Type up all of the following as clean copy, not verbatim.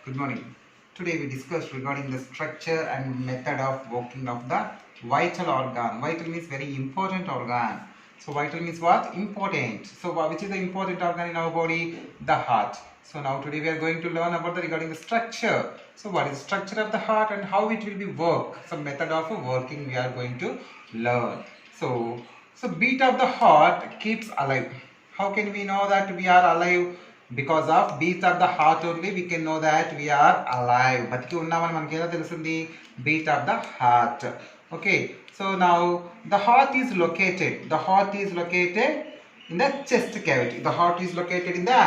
Good morning. Today we discussed regarding the structure and method of working of the vital organ. Vital means very important organ. So vital means what? Important. So which is the important organ in our body? The heart. So now today we are going to learn about the regarding the structure. So what is the structure of the heart and how it will be work? Some method of working we are going to learn. So beat of the heart keeps alive. How can we know that we are alive? Because of beat of the heart only we can know that we are alive. బతికి ఉన్నామని మనకి ఎలా తెలుస్తుంది? Beat of the heart. Okay, so now the heart is located in the chest cavity. The heart is located in the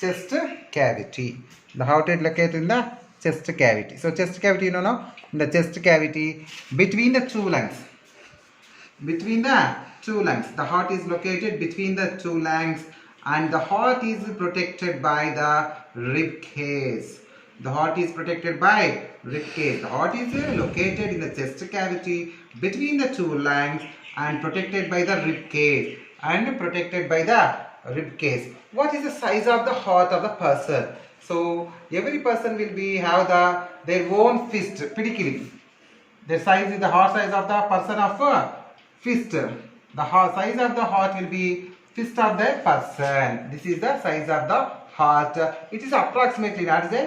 chest cavity. The heart is located in the chest cavity. So chest cavity, you know now, in the chest cavity between the two lungs. The heart is located between the two lungs, and the heart is protected by the rib cage. The heart is protected by rib cage. The heart is located in the chest cavity between the two lungs and protected by the rib cage. What is the size of the heart of the person? So every person will be have their own fist, pediculi. The size is the heart size of the person of fist. The size of the heart will be fist of the person. This is the size of the heart. It is approximately, not say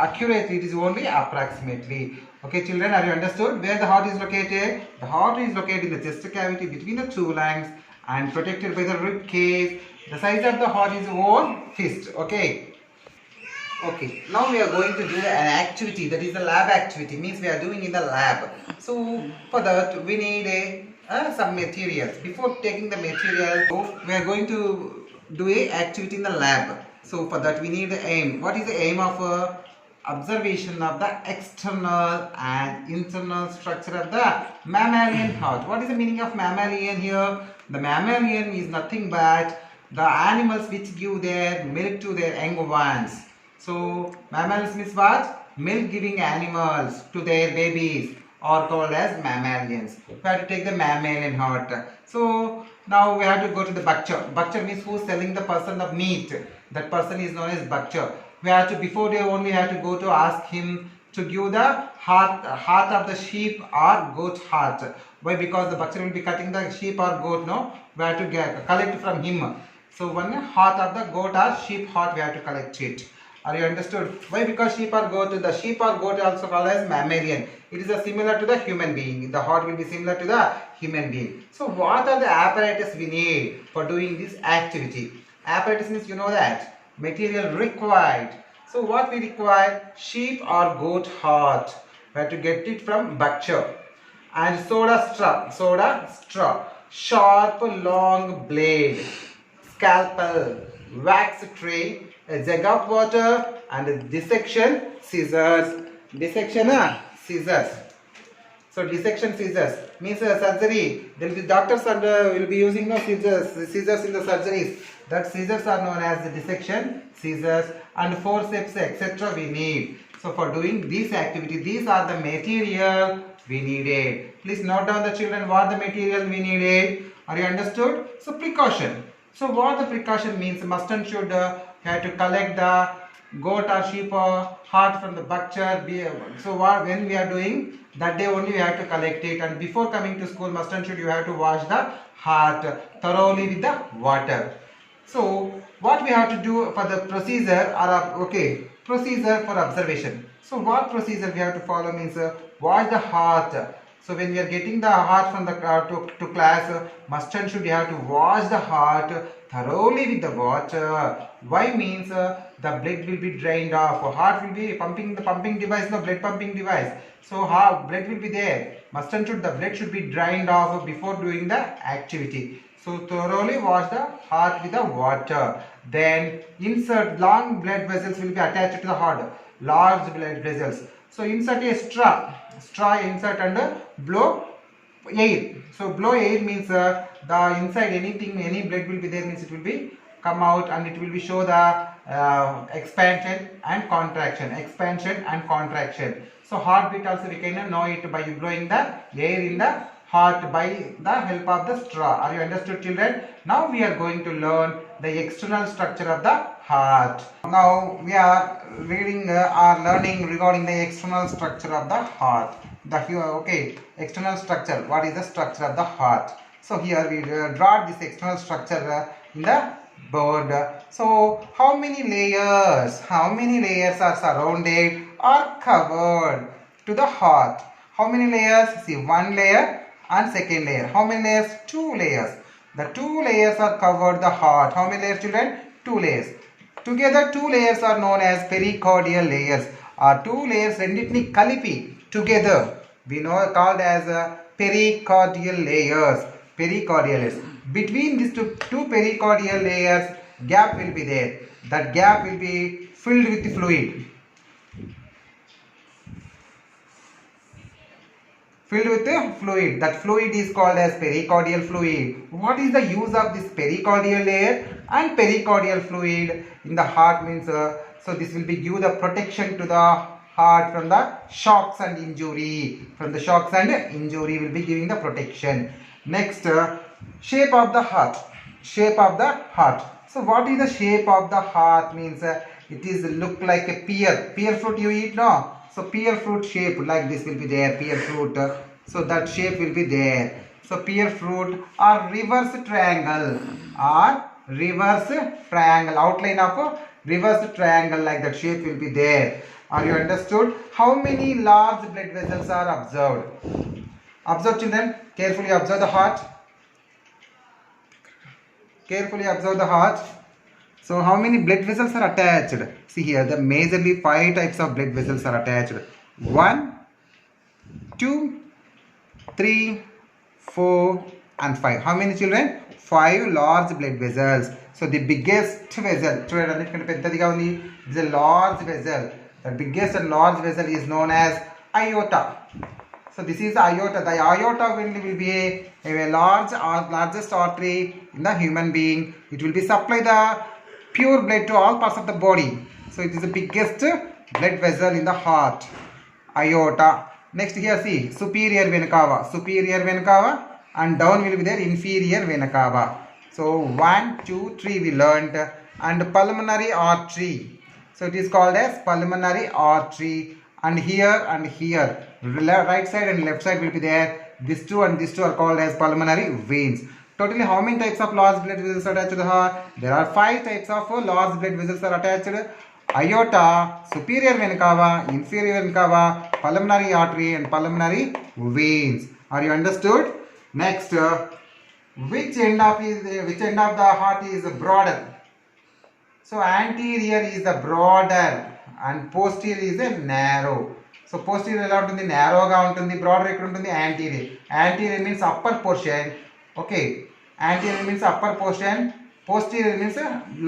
accurate, it is only approximately. Okay children, are you understood where the heart is located? The heart is located in the chest cavity between the two lungs and protected by the rib cage. The size of the heart is one fist. Okay, now we are going to do an activity, that is the lab activity, means we are doing in the lab. So for that we need some materials. Before taking the material, we are going to do a activity in the lab. So for that we need the aim. What is the aim of observation of the external and internal structure of the mammalian heart? What is the meaning of mammalian here? The mammalian is nothing but the animals which give their milk to their young ones. So mammals means what? Milk giving animals to their babies are called as mammalians. We have to take the mammalian heart. So now we have to go to the butcher. Butcher means who is selling the person of meat. That person is known as butcher. We have to, before they only have to go to ask him to give the heart of the sheep or goat heart. Why? Because the butcher will be cutting the sheep or goat. No, we have to collect from him. So one heart of the goat or sheep heart we have to collect it. Are you understood? Why? Because sheep or goat, the sheep or goat also called as mammalian. It is similar to the human being. The heart will be similar to the human being. So what are the apparatus we need for doing this activity? Apparatus means you know that. Material required. So what we require? Sheep or goat heart. We have to get it from butcher. And soda straw. Sharp long blade. Scalpel. Wax tray. A jug of water and a dissection scissors. So dissection scissors means surgery. There will be doctors and will be using no scissors in the surgeries. That scissors are known as the dissection scissors, and forceps etc. we need. So for doing this activity, these are the material we needed. Please note down the children what the material we needed. Are you understood? So precaution. So what the precaution means? Must and should have to collect the goat or sheep or heart from the butcher. So when we are doing that day only we have to collect it, and before coming to school must and should you have to wash the heart thoroughly with the water. So what we have to do for the procedure procedure for observation. So what procedure we have to follow means wash the heart. So when we are getting the heart from the to class, must and should you have to wash the heart thoroughly with the water. Why? Means the blood will be drained off. Heart will be pumping, the pumping device, no blood pumping device. So blood will be there. Must and should the blood should be drained off before doing the activity. So thoroughly wash the heart with the water. Then insert long blood vessels will be attached to the heart. Large blood vessels. So insert a straw insert and blow air. So blow air means the inside anything, any blood will be there, means it will be come out and it will be show the expansion and contraction. So heartbeat also we can know it by blowing the air in the heart by the help of the straw. Are you understood children? Now we are going to learn the external structure of the heart. Now we are reading or learning regarding the external structure of the heart. External structure. What is the structure of the heart? So here we draw this external structure in the board. So how many layers? How many layers are surrounded or covered to the heart? How many layers? See, one layer and second layer. How many layers? Two layers. The two layers are covered the heart. How many layers, children? Two layers. Together two layers are known as pericardial layers. Two layers రెండింటిని కలిపి together we know called as pericardial layers. Pericardial layers. Between these two pericardial layers, gap will be there. That gap will be filled with fluid. Filled with fluid. That fluid is called as pericardial fluid. What is the use of this pericardial layer and pericardial fluid in the heart means so this will be give the protection to the heart from the shocks and injury. From the shocks and injury will be giving the protection. Next, shape of the heart. Shape of the heart. So what is the shape of the heart means it is look like a pear. Pear fruit you eat, no? So pear fruit shape like this will be there, pear fruit. So that shape will be there. So pear fruit or reverse triangle. Outline of a reverse triangle like that shape will be there. Are you understood? How many large blood vessels are observed? Observe, children. Carefully observe the heart. Carefully observe the heart. So how many blood vessels are attached? See here, the majorly 5 types of blood vessels are attached. 1, 2, 3, 4 and 5. How many, children? 5 large blood vessels. So the biggest vessel, is a large vessel. The biggest and large vessel is known as aorta. So this is aorta. The aorta will be a largest artery in the human being. It will be supply the pure blood to all parts of the body. So it is the biggest blood vessel in the heart. Aorta. Next here see superior vena cava. Superior vena cava and down will be there inferior vena cava. So 1, 2, 3 we learnt. And pulmonary artery. So it is called as pulmonary artery. And here, right side and left side will be there. These two and these two are called as pulmonary veins. Totally how many types of large blood vessels are attached to the heart? There are 5 types of large blood vessels are attached. Aorta, superior vena cava, inferior vena cava, pulmonary artery and pulmonary veins. Are you understood? Next, which end of the heart is broader? So anterior is the broader and posterior is a narrow. So posterior ఎలా ఉంటుంది narrowగా ఉంటుంది, broader ఎక్కడ ఉంటుంది anterior. Anterior means upper portion. Okay, anterior means upper portion, posterior means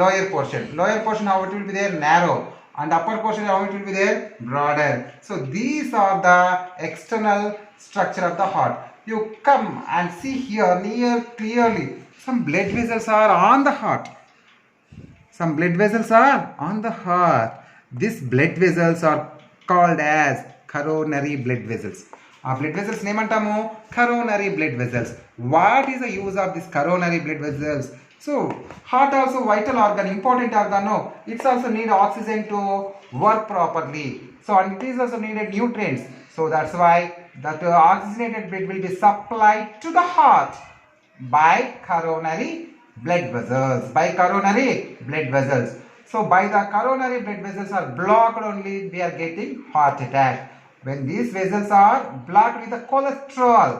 lower portion. Lower portion how it will be there narrow and upper portion how it will be there broader. So these are the external structure of the heart. You come and see here near clearly some blood vessels are on the heart. Some blood vessels are on the heart. These blood vessels are called as coronary blood vessels. Blood vessels name antamu coronary blood vessels. What is the use of these coronary blood vessels? So heart also vital organ, important organ. No, it's also need oxygen to work properly. So and it is also needed nutrients. So that's why that oxygenated blood will be supplied to the heart by coronary blood vessels. By coronary blood vessels. So by the coronary blood vessels are blocked only we are getting heart attack. When these vessels are blocked with the cholesterol,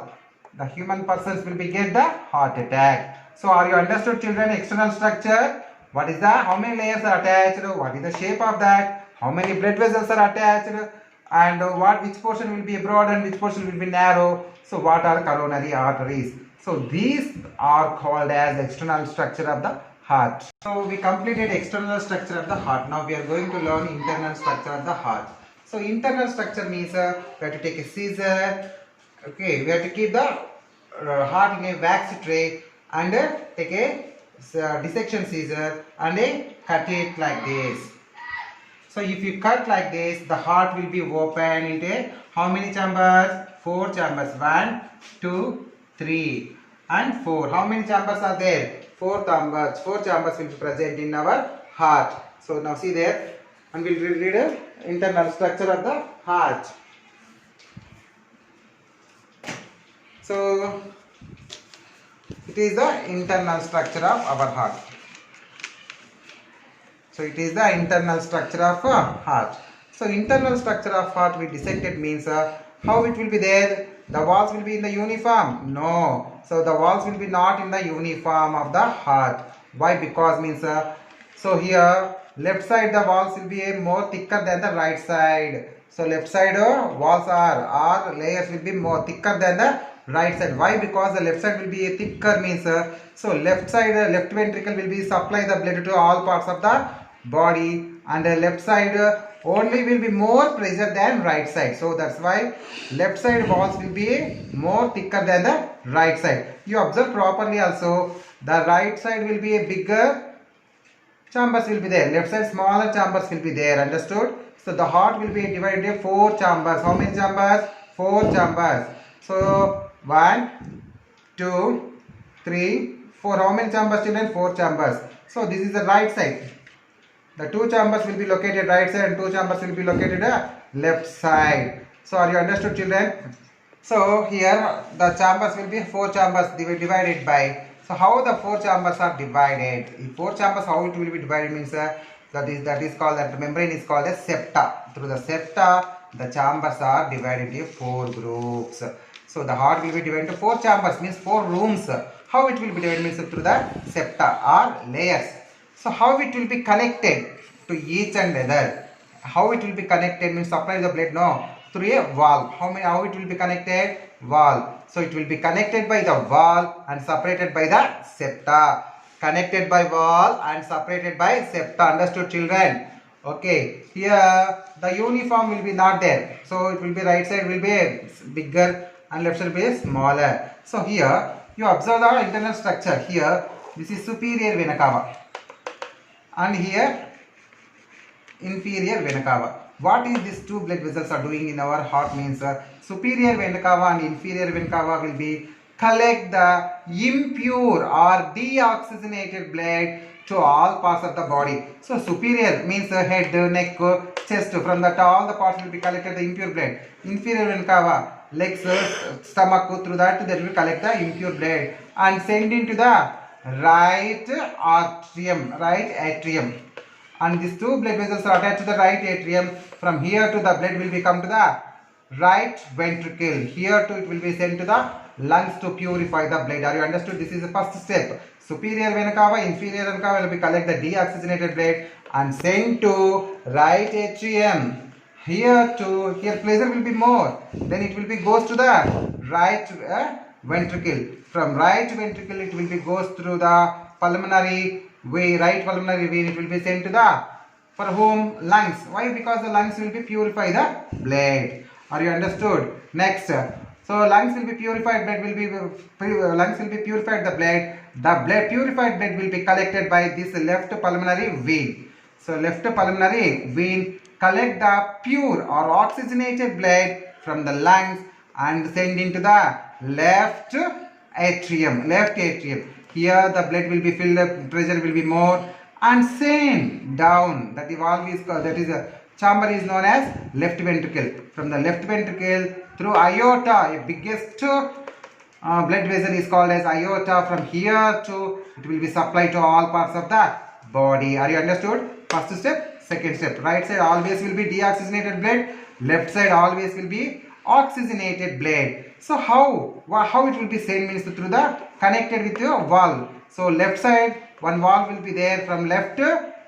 the human persons will be get the heart attack. So are you understood, children? External structure. What is that? How many layers are attached? What is the shape of that? How many blood vessels are attached? And which portion will be broad and which portion will be narrow? So what are coronary arteries? So these are called as external structure of the heart. So we completed external structure of the heart. Now we are going to learn internal structure of the heart. So internal structure means we have to take a scissor. Okay, we have to keep the heart in a wax tray and take a dissection scissor and cut it like this. So if you cut like this, the heart will be open into how many chambers? 4 chambers. 1, 2, 3 and 4. How many chambers are there? 4 chambers. 4 chambers will be present in our heart. So now see there, and we'll read internal structure of the heart. So it is the internal structure of our heart. So it is the internal structure of heart. So internal structure of heart we dissected means how it will be there. The walls will be in the uniform? No. So the walls will be not in the uniform of the heart. Why? Because means so here left side the walls will be more thicker than the right side. So left side walls or layers will be more thicker than the right side. Why? Because the left side will be thicker means so left side left ventricle will be supply the blood to all parts of the body, and the left side only will be more pressure than right side. So that's why left side walls will be more thicker than the right side. You observe properly also, the right side will be a bigger chambers will be there, left side smaller chambers will be there. Understood? So the heart will be divided into 4 chambers. How many chambers? 4 chambers. So 1, 2, 3, 4. How many chambers, children? 4 chambers. So this is the right side. The 2 chambers will be located right side and 2 chambers will be located left side. So are you understood, children? So here the chambers will be 4 chambers divided by. So how the 4 chambers are divided? In 4 chambers how it will be divided means that is called, that membrane is called as septa. Through the septa the chambers are divided into 4 groups. So the heart will be divided into 4 chambers means 4 rooms. How it will be divided means through the septa or layers. So how it will be connected to each and other? How it will be connected means supply the blood? No, through a valve. How it will be connected? Valve. So it will be connected by the valve and separated by the septa. Connected by valve and separated by septa. Understood, children? Okay. Here the uniform will be not there. So it will be right side will be bigger and left side will be smaller. So here you observe the internal structure. Here this is superior vena cava. And here inferior vena cava. What is these 2 blood vessels are doing in our heart means superior vena cava and inferior vena cava will be collect the impure or deoxygenated blood to all parts of the body. So superior means head, neck, chest. From that all the parts will be collected the impure blood. Inferior vena cava, legs, stomach, through that they will collect the impure blood and send into the right atrium, and these 2 blood vessels are attached to the right atrium. From here to the blood will be come to the right ventricle. Here to it will be sent to the lungs to purify the blood. Are you understood? This is the first step. Superior vena cava, inferior vena cava will be collect the deoxygenated blood and sent to right atrium. Here pressure will be more. Then it will be goes to the right ventricle. From right ventricle it will be goes through the pulmonary way, right pulmonary vein. It will be sent to the, for whom? Lungs. Why? Because the lungs will be purify the blood. Are you understood? Next, so lungs will be purified, blood will be lungs will be purified the blood. The blood purified blood will be collected by this left pulmonary vein. So left pulmonary vein collect the pure or oxygenated blood from the lungs and send into the left atrium. Here the blood will be filled, pressure will be more and sent down. That is always called, that is a chamber is known as left ventricle. From the left ventricle through aorta, a biggest blood vessel is called as aorta. From here to it will be supplied to all parts of the body. Are you understood? First step, second step. Right side always will be deoxygenated blood. Left side always will be oxygenated blood. So how it will be sent means through the connected with your valve. So left side one valve will be there from left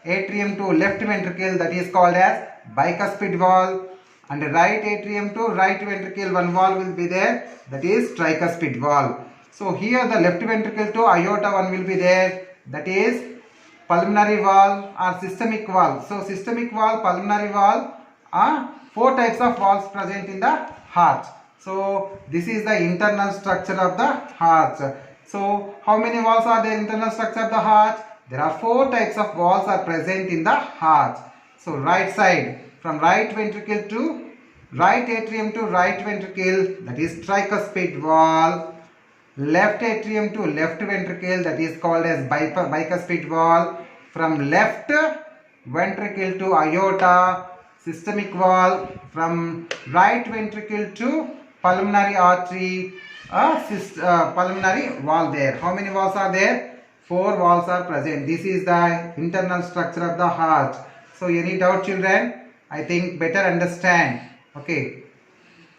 atrium to left ventricle, that is called as bicuspid valve, and right atrium to right ventricle one valve will be there, that is tricuspid valve. So here the left ventricle to aorta one will be there, that is pulmonary valve or systemic valve. So systemic valve, pulmonary valve are 4 types of valves present in the heart. So this is the internal structure of the heart. So how many valves are there in internal structure of the heart? There are 4 types of valves are present in the heart. So right side from right ventricle to right atrium to right ventricle, that is tricuspid valve. Left atrium to left ventricle, that is called as bicuspid valve. From left ventricle to aorta, systemic wall, from right ventricle to pulmonary artery, pulmonary wall there. How many walls are there? 4 walls are present. This is the internal structure of the heart. So any doubt, children? I think better understand. Okay.